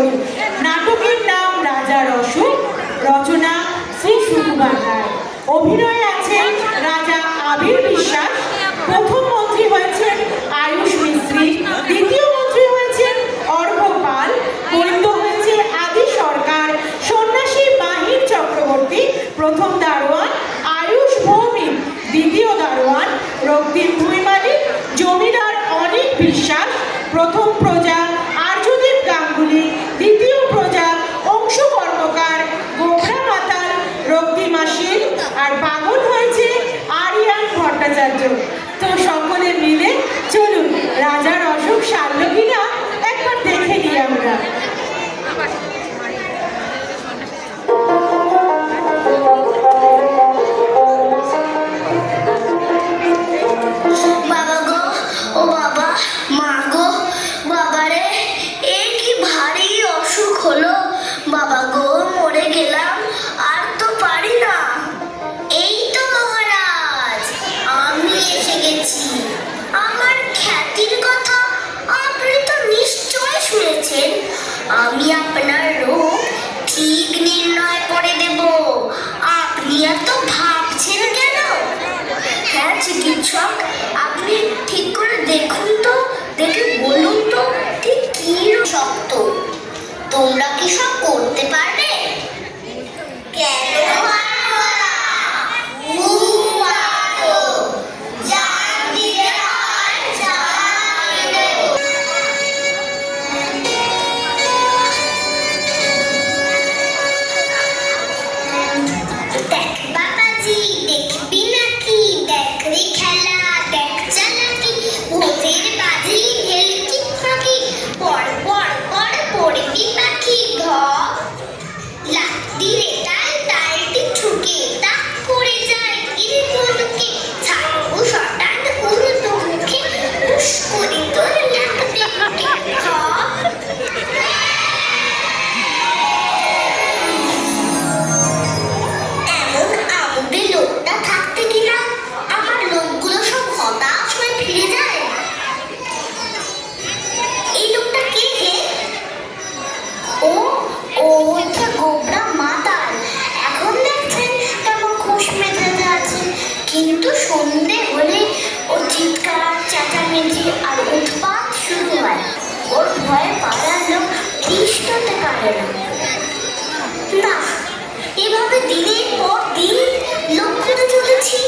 করি। নাটকের নাম রাজার অসুখ, রচনা শ্রী সুকুমার রায়। অভিনয়ে আছেন রাজা আবির বিশ্বাস, প্রথম মন্ত্রী হয়েছেন আয়ুষ মিস্ত্রি, দ্বিতীয় মন্ত্রী হয়েছেন অর্ঘ পাল, বৈদ্য হয়েছে আদি সরকার, সন্ন্যাসী মাহির চক্রবর্তী, প্রথম দারোয়ান আয়ুষ ভৌমিক, দ্বিতীয় দারোয়ান রক্তিম ভুইমালি, জমিদার অনেক বিশ্বাস, প্রথম প্রজা আর্যদেব গাঙ্গুলি, দ্বিতীয় প্রজা অংশু কর্মকার, গোবরা মাতাল রক্তিমা শীল, আর পাগল হয়েছে আরিয়ান ভট্টাচার্য। তো সকলে মিলে চলুন রাজার অসুখ সারল কিনা একবার দেখে নিই আমরা। বাবা গো, ও বাবা, মা গো, বাবারে, এ কি ভারী অসুখ হলো। বাবা গো, মরে গেলাম, আর তো পারি না। এই তো মহারাজ, আমি এসে গেছি। আমার খ্যাতির কথা আপনি তো নিশ্চয় শুনেছেন। আমি আপনার রোগ ঠিক নির্ণয় করে দেব। আপনি এত ভাবছেন কেন? হ্যাঁ চিকিৎসক, আপনি ঠিক করে দেখুন তো, দেখে বলুন তো ঠিক কি শক্ত। তোমরা কি সব করতে পারবে? কেন পারবো না? পারবো। জান দিলে হয়, জান দেব। দেখ বাবাজি, দেখবি নাকি? দেখ রে খেলা, দেখ চালাকি, ভূতের বাজি, হেলকি ফাঁকি, পড় পড় পড় পড়বি পাখি। ধপ লাঠি রে তাই তালটি ঠুকে, তাক করে যায় গিরি বলুকে, ছাড়বো শটান উড়তো মুখে, উস করে তোর লাগবে মুখে। ধপ এমন আমুদে লোকটা থাকতে কিনা আমার লোকগুলো সব হতাশ হয়ে ফিরে যায়। এই লোকটা কে হে? ও ও হচ্ছে গোবরা মাতাল। এখন দেখছেন কেমন খুশ মেজাজে আছে, কিন্তু সন্ধে হলে ওর চিৎকার, চেঁচামেচি আর উৎপাত শুরু হয়। ওর ভয়ে পাড়ার লোক তিষ্ঠতে পারে না। না, এভাবে দিনের পর দিন লোক করে চলেছি,